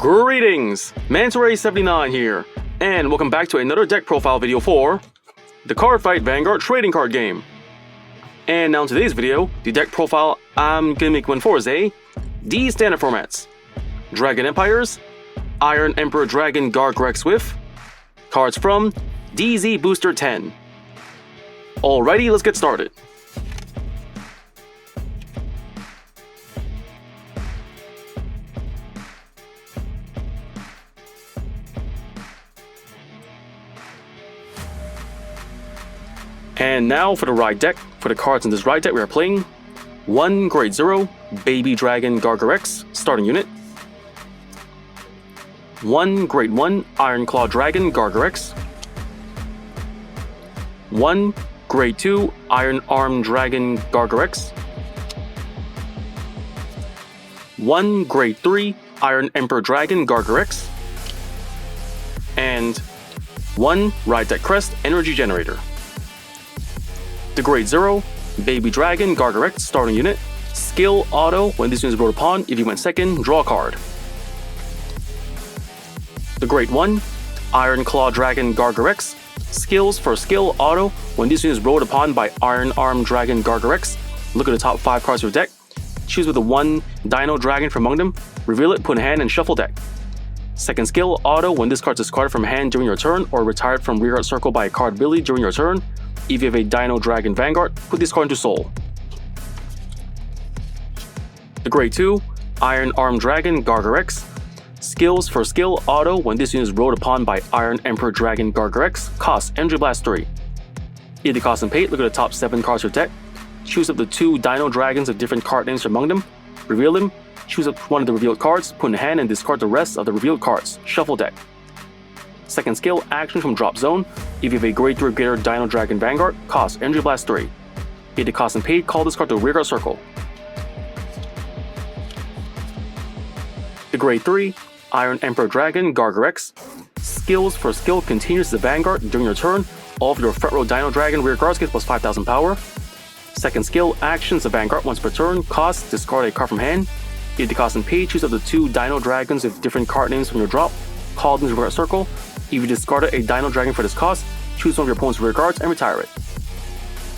Greetings! Mansoray79 here, and welcome back to another deck profile video for the Cardfight Vanguard trading card game. And now in today's video, the deck profile I'm gonna make one for is these standard formats: Dragon Empires, Iron Emperor Dragon Gargurex with cards from DZ-BT10. Alrighty, let's get started. And now for the ride deck. For the cards in this ride deck, we are playing 1 Grade 0 Baby Dragon Gargurex starting unit, 1 Grade 1 Iron Claw Dragon Gargurex, 1 Grade 2 Iron Arm Dragon Gargurex, 1 Grade 3 Iron Emperor Dragon Gargurex, and 1 Ride Deck Crest Energy Generator. The Grade 0 Baby Dragon Gargurex starting unit. Skill auto: when this unit is brought upon, if you went second, draw a card. The Grade 1 Iron Claw Dragon Gargurex. Skills: for skill auto: when this unit is rolled upon by Iron Arm Dragon Gargurex, look at the top 5 cards of your deck. Choose with the 1 Dino Dragon from among them, reveal it, put in hand, and shuffle deck. Second skill auto: when this card is discarded from hand during your turn or retired from rearguard circle by a card ability during your turn, if you have a Dino Dragon Vanguard, put this card into Soul. The Grade 2 Iron Arm Dragon Gargurex. Skills: for skill auto: when this unit is rolled upon by Iron Emperor Dragon Gargurex, cost Energy Blast 3. Either cost and pay, look at the top 7 cards of your deck. Choose up the 2 Dino Dragons of different card names from among them, reveal them, choose up one of the revealed cards, put in hand, and discard the rest of the revealed cards. Shuffle deck. Second skill, action from Drop Zone: if you have a Grade 3 or greater Dino Dragon Vanguard, cost Energy Blast 3. Either cost and paid, call this card to rearguard circle. The Grade 3 Iron Emperor Dragon Gargurex. Skills: for skill continues the Vanguard during your turn. All of your front row Dino Dragon rearguards get plus 5,000 power. Second skill, actions the Vanguard once per turn. Cost: discard a card from hand. Either cost and pay, choose up the 2 Dino Dragons with different card names from your drop. Call them to rearguard circle. If you discarded a Dino Dragon for this cost, choose one of your opponent's rear guards and retire it.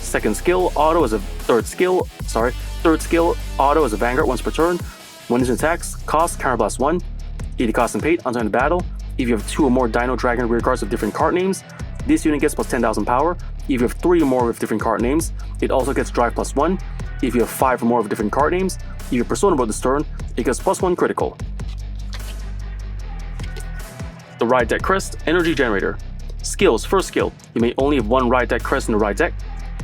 Second skill auto as a third skill auto as a Vanguard once per turn. When this attacks, cost counterblast 1. Either cost and paid until end of battle. If you have 2 or more Dino Dragon rear guards of different card names, this unit gets plus 10,000 power. If you have 3 or more with different card names, it also gets drive plus 1. If you have 5 or more with different card names, if your persona board this turn, it gets plus 1 critical. The Ride Deck Crest Energy Generator. Skills: first skill, you may only have 1 Ride Deck Crest in the ride deck.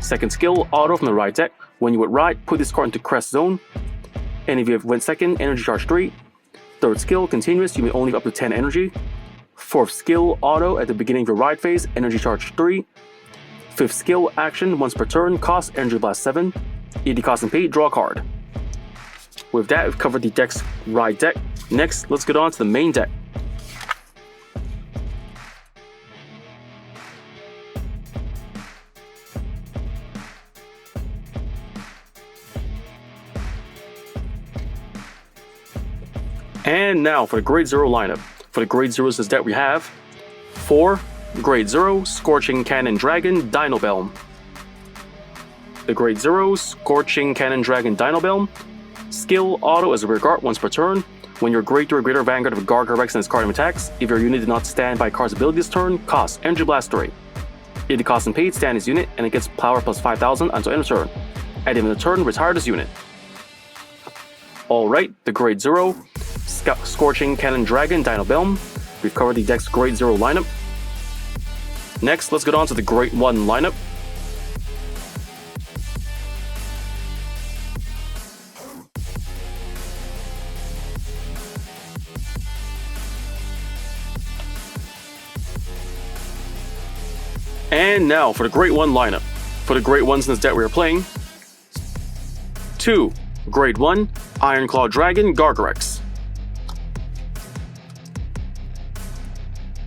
Second skill, auto from the ride deck: when you would ride, put this card into Crest Zone. And if you have went second, energy charge 3. Third skill, continuous, you may only have up to 10 energy. Fourth skill, auto: at the beginning of your ride phase, energy charge 3. Fifth skill, action once per turn, cost Energy Blast 7. Either cost and pay, draw a card. With that, we've covered the deck's ride deck. Next, let's get on to the main deck. And now for the Grade 0 lineup. For the Grade 0s this deck we have 4 Grade 0 Scorching Cannon Dragon Dino Belm. The Grade 0 Scorching Cannon Dragon Dino Belm. Skill auto as a rear guard once per turn. When your Grade 3 or greater Vanguard of Gargurex and its card name attacks, if your unit did not stand by card's ability this turn, cost Energy Blast 3. If the cost and paid, stand this unit and it gets power plus 5,000 until end of turn. At the end of the turn, retire this unit. Alright, the Grade 0 Scorching Cannon Dragon Dino Belm. We've covered the deck's Grade 0 lineup. Next, let's get on to the Grade 1 lineup. And now for the Grade 1 lineup. For the Grade 1s in this deck we are playing 2 Grade 1 Iron Claw Dragon Gargurex.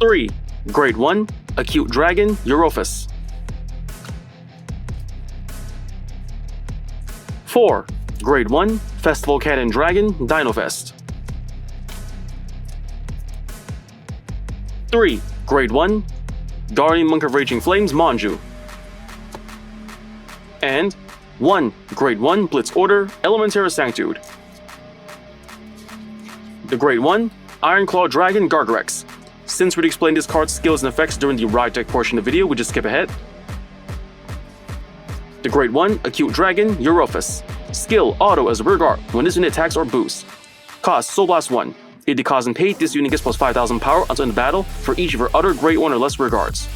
3 Grade 1 Acute Dragon Europhus. 4 Grade 1 Festival Cannon Dragon Dinofest. 3. Grade 1, Guardian Monk of Raging Flames, Manju. And 1. Grade 1, Blitz Order, Elementary Sanctude. The Grade 1, Iron Claw Dragon, Gargurex. Since we'd explained this card's skills and effects during the Ride Deck portion of the video, we just skip ahead. The Grade 1, Acute Dragon, Eurofus. Skill, Auto as a rear guard when this unit attacks or boosts. Cost, Soul Blast 1. If the cost and paid, this unit gets plus 5,000 power until end of battle for each of her other Grade 1 or less rear guards.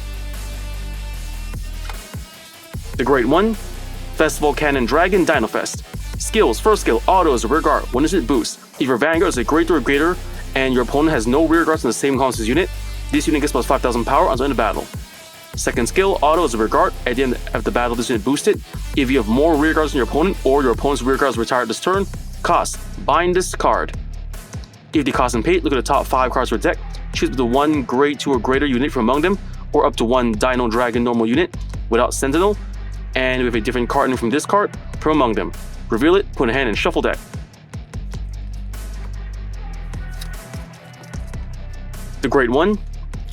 The Grade 1, Festival Cannon Dragon, Dinofest. Skills, first skill, Auto as a rear guard when this unit boosts. If your Vanguard is a Grade 3 or greater and your opponent has no rear guards in the same column as this unit, this unit gets plus 5,000 power until end of battle. Second skill, Auto as a rear guard. At the end of the battle, this unit boosted. If you have more rear guards than your opponent, or your opponent's rear guards retired this turn, cost, bind this card. If the cost and paid, look at the top 5 cards of your deck, choose the 1 Grade 2 or greater unit from among them, or up to 1 Dino Dragon normal unit without Sentinel, and with a different card from this card from among them. Reveal it, put in a hand, and shuffle deck. The Grade 1,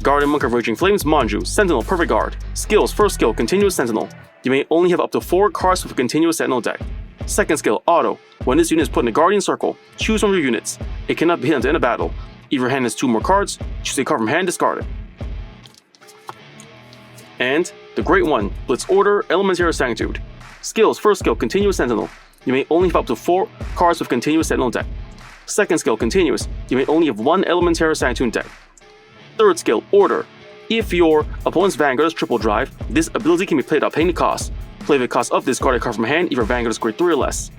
Guardian Monk of Raging Flames, Manju, Sentinel, Perfect Guard. Skills, first skill, Continuous Sentinel. You may only have up to 4 cards with a Continuous Sentinel deck. Second skill, Auto. When this unit is put in a Guardian Circle, choose one of your units. It cannot be hit until end of battle. If your hand has 2 more cards, choose a card from hand, discard it. And the Great 1, Blitz Order, Elementary Sanctude. Skills, first skill, Continuous Sentinel. You may only have up to 4 cards with Continuous Sentinel deck. Second skill, Continuous. You may only have 1 Elementary Sanctude deck. Third skill, Order. If your opponent's Vanguard is triple drive, this ability can be played at paying the cost. Play the cost of this card a card from hand if your Vanguard is Grade 3 or less.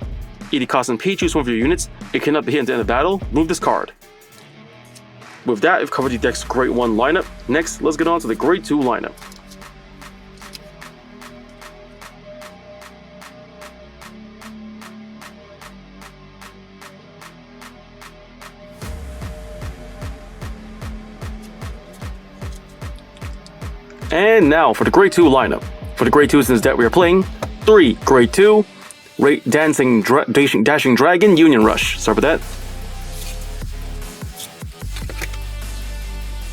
If the cost and pay, choose one of your units. It cannot be hit at the end of battle. Move this card. With that, we've covered the deck's Grade 1 lineup. Next, let's get on to the Grade 2 lineup. And now for the Grade 2 lineup. For the Grade 2 since that we are playing 3 Grade 2 Dashing Dragon, Union Rush. Sorry about that.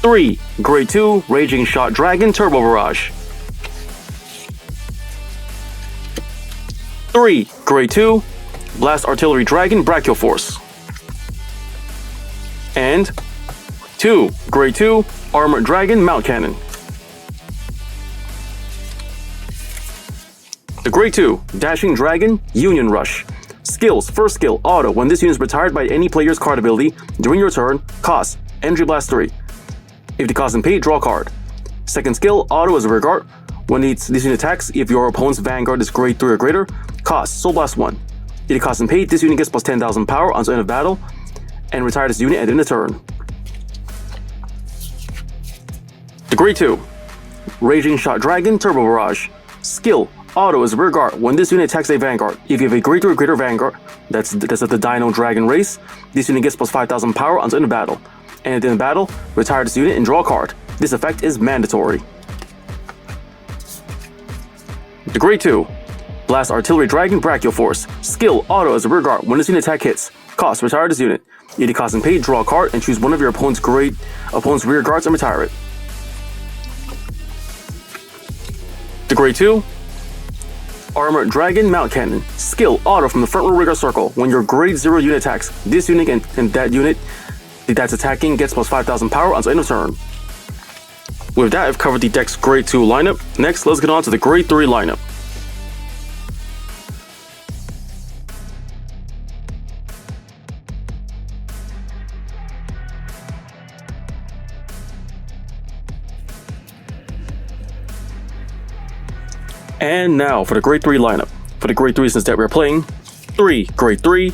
3 Grade 2 Raging Shot Dragon, Turbo Barrage. 3 Grade 2 Blast Artillery Dragon, Brachial Force. And 2 Grade 2 Armored Dragon, Mount Cannon. The Grade 2, Dashing Dragon, Union Rush. Skills, first skill, Auto. When this unit is retired by any player's card ability during your turn, cost, Energy Blast 3. If the cost and pay, draw a card. Second skill, Auto as a rear guard. When this unit attacks, if your opponent's Vanguard is Grade 3 or greater, cost, Soul Blast 1. If the cost and pay, this unit gets plus 10,000 power until end of battle, and retire this unit at the end of the turn. The Grade 2, Raging Shot Dragon, Turbo Barrage. Skill, Auto as a rear guard. When this unit attacks a Vanguard, if you have a Grade 3 or greater Vanguard, that's of the Dino Dragon race, this unit gets plus 5,000 power until end of battle. And at the end of battle, retire this unit and draw a card. This effect is mandatory. The Grade 2, Blast Artillery Dragon, Brachial Force. Skill, Auto as a rear guard. When this unit attack hits, cost, retire this unit. If the cost and pay, draw a card and choose one of your opponent's rear guards and retire it. The Grade 2, Armored Dragon, Mount Cannon. Skill, Auto from the front row rear guard circle. When your Grade 0 unit attacks, this unit and that unit that's attacking gets plus 5,000 power until end of turn. With that, I've covered the deck's Grade 2 lineup. Next, let's get on to the Grade 3 lineup. And now for the Grade 3 lineup. For the Grade 3 since that we're playing 3 Grade 3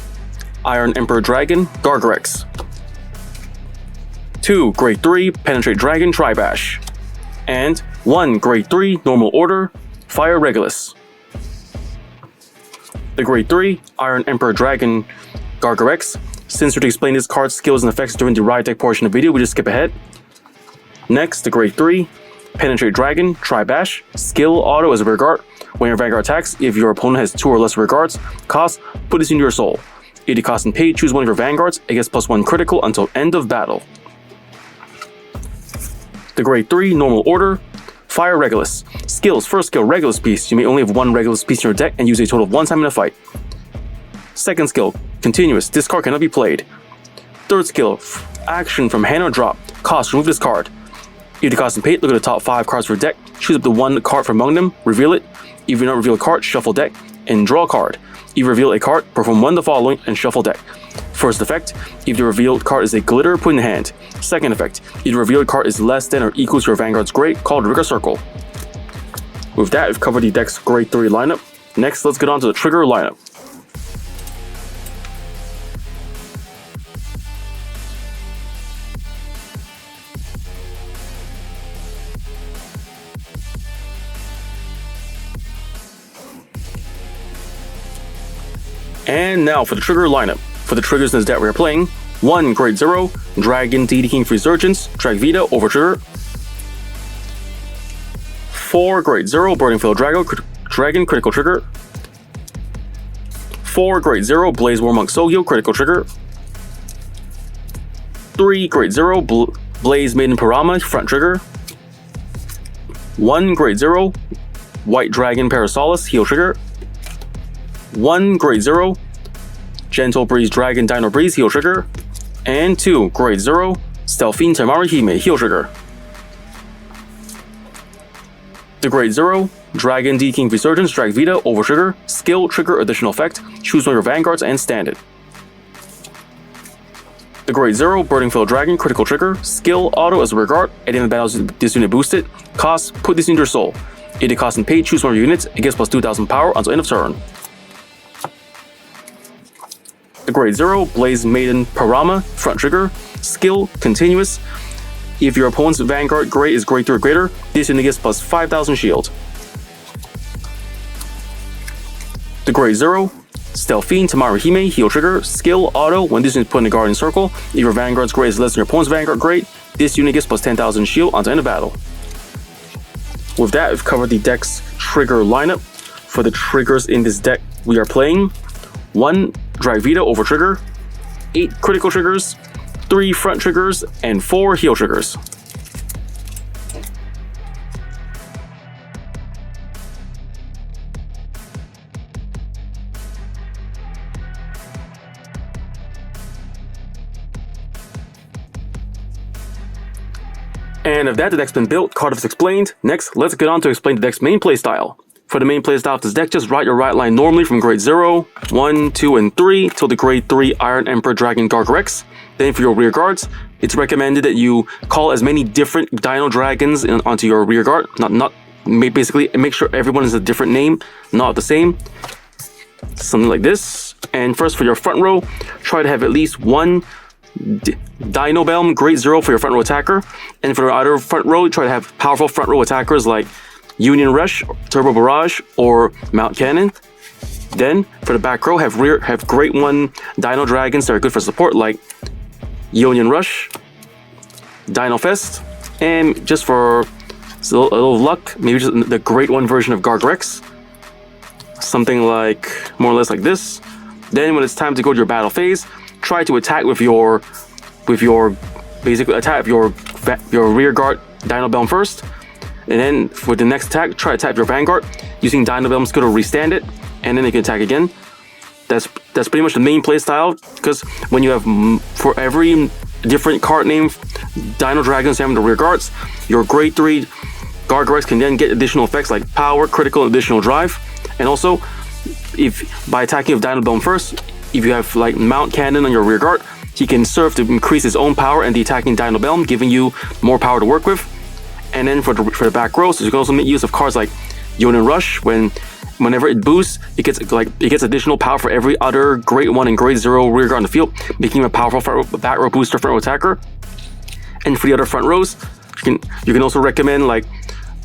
Iron Emperor Dragon, Gargurex. 2 Grade 3 Penetrate Dragon, Tribash. And 1 Grade 3 Normal Order, Fire Regulus. The Grade 3 Iron Emperor Dragon, Gargurex. Since we explained this card's skills and effects during the Ride Deck portion of the video, we just skip ahead. Next, the Grade 3 Penetrate Dragon, Tribash. Skill, Auto as a rear guard. When your Vanguard attacks, if your opponent has 2 or less rear guards, cost, put this into your soul. If the cost and pay, choose one of your Vanguards. It gets plus 1 critical until end of battle. The grade 3 normal order, Fire Regulus. Skills, first skill, Regulus piece. You may only have one Regulus piece in your deck and use a total of 1 time in a fight. Second skill, continuous, this card cannot be played. Third skill, action from hand or drop, cost, remove this card. If the cost is paid, look at the top 5 cards of your deck, choose up the one card from among them, reveal it. If you not reveal a card, shuffle deck, and draw a card. If you reveal a card, perform one of the following and shuffle deck. First effect, if the revealed card is a glitter, put in the hand. Second effect, if the revealed card is less than or equals to your Vanguard's grade, call Trigger Circle. With that, we've covered the deck's grade 3 lineup. Next, let's get on to the trigger lineup. And now for the trigger lineup. For the triggers in this deck we are playing, 1 grade 0, Dragon DD-King Resurgence, drag Vita over trigger. 4 grade 0, Burning Field Dragon critical trigger. 4 grade 0, Blaze Warmonk Sogyo critical trigger. 3 grade 0, Blaze Maiden Parama front trigger. 1 grade 0, White Dragon Parasolis heel trigger. 1 grade 0, Gentle Breeze Dragon Dino Breeze heel trigger. And 2 grade 0, Stealthine Tamari Hime heel trigger. The grade 0, Dragon DD-King Resurgence drag Vita over trigger, skill trigger additional effect, choose one of your Vanguards and stand it. The grade 0, Burning Field Dragon critical trigger, skill auto as a regard, at the end of battle this unit boosted, cost, put this into your soul. If the cost and paid, choose one of your units, it gets plus 2000 power until end of turn. The grade 0, Blaze Maiden Parama, front trigger, skill, continuous. If your opponent's Vanguard grade is grade 3 or greater, this unit gets plus 5000 shield. The grade 0, Stealthine Tamari Hime, heel trigger, skill, auto, when this unit is put in the Guardian Circle, if your Vanguard's grade is less than your opponent's Vanguard grade, this unit gets plus 10,000 shield until end of battle. With that, we've covered the deck's trigger lineup. For the triggers in this deck we are playing, 1 drag Vita over trigger, 8 critical triggers, 3 front triggers, and 4 heel triggers. And if that, the deck's been built, card is explained. Next, let's get on to explain the deck's main playstyle. For the main playstyle of this deck, just write your right line normally from grade 0, 1, 2, and 3 till the grade 3 Iron Emperor Dragon Gargurex. Then for your rear guards, it's recommended that you call as many different Dino Dragons onto your rear guard. Basically make sure everyone is a different name, not the same. Something like this. And first for your front row, try to have at least 1 Dino Belm grade 0 for your front row attacker. And for the other front row, try to have powerful front row attackers like Union Rush, Turbo Barrage, or Mount Cannon. Then for the back row, have grade 1 Dino Dragons that are good for support like Union Rush, Dino Fest, and just for a little luck, maybe just the grade 1 version of Gargurex. Something like, more or less like this. Then when it's time to go to your battle phase, try to attack with your basically attack your rear guard Dino Belm first. And then for the next attack, try to attack your Vanguard using Dino Belm's skill to restand it, and then you can attack again. That's pretty much the main playstyle, because when you have for every different card name Dino Dragons having the rear guards, your grade 3 Gargurex can then get additional effects like power, critical, and additional drive. And also, if by attacking with Dino Belm first, if you have like Mount Cannon on your rear guard, he can serve to increase his own power and the attacking Dino Belm, giving you more power to work with. And then for the back row, so you can also make use of cards like Union Rush. Whenever it boosts, it gets additional power for every other grade 1 and grade 0 rear guard on the field, making him a powerful back row booster front row attacker. And for the other front rows, you can also recommend, like,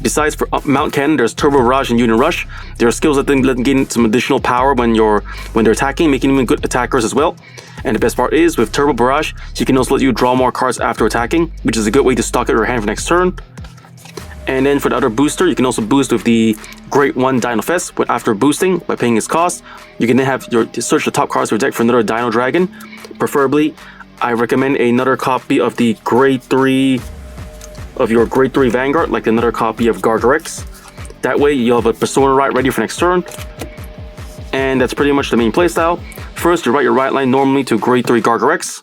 besides for Mount Cannon, there's Turbo Barrage and Union Rush. There are skills that then let them gain some additional power when they're attacking, making them good attackers as well. And the best part is, with Turbo Barrage, he can also let you draw more cards after attacking, which is a good way to stock out your hand for next turn. And then for the other booster, you can also boost with the Grade 1 Dino Fest, but after boosting, by paying its cost, you can then have search the top cards of your deck for another Dino Dragon. Preferably, I recommend another copy of the Grade 3 of your grade 3 Vanguard, like another copy of Gargurex. That way you'll have a Persona Ride ready for next turn. And that's pretty much the main playstyle. First, you write your right line normally to grade 3 Gargurex.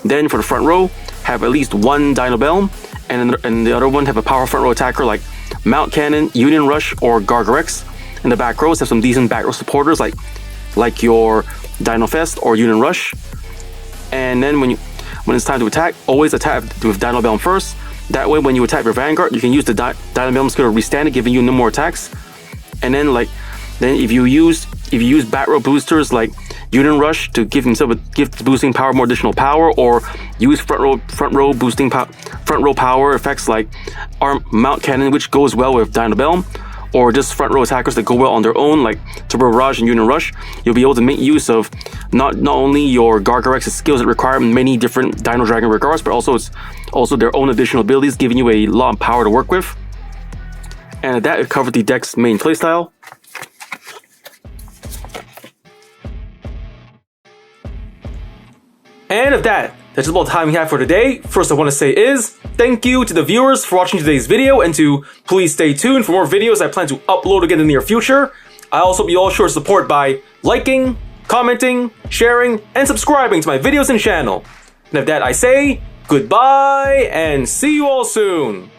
Then for the front row, have at least one Dino Belm, and the other one have a power front row attacker like Mount Cannon, Union Rush, or Gargurex. And the back rows have some decent back row supporters like your Dino Fest or Union Rush. And then when it's time to attack, always attack with Dino Belm first. That way, when you attack your Vanguard, you can use the Dino Belm skill to restand it, giving you no more attacks. And then if you use back row boosters like Union Rush to give boosting power more additional power, or use front row boosting front row power effects like Mount Cannon, which goes well with Dino Belm, or just front row attackers that go well on their own like Turbo Barrage and Union Rush, you'll be able to make use of not only your Gargurex's skills that require many different Dino Dragon regards, but also their own additional abilities, giving you a lot of power to work with. And at that, it covered the deck's main playstyle. And of that's just about the time we have for today. First I want to say is, thank you to the viewers for watching today's video, and to please stay tuned for more videos I plan to upload again in the near future. I also be all sure to support by liking, commenting, sharing, and subscribing to my videos and channel. And of that I say, goodbye, and see you all soon!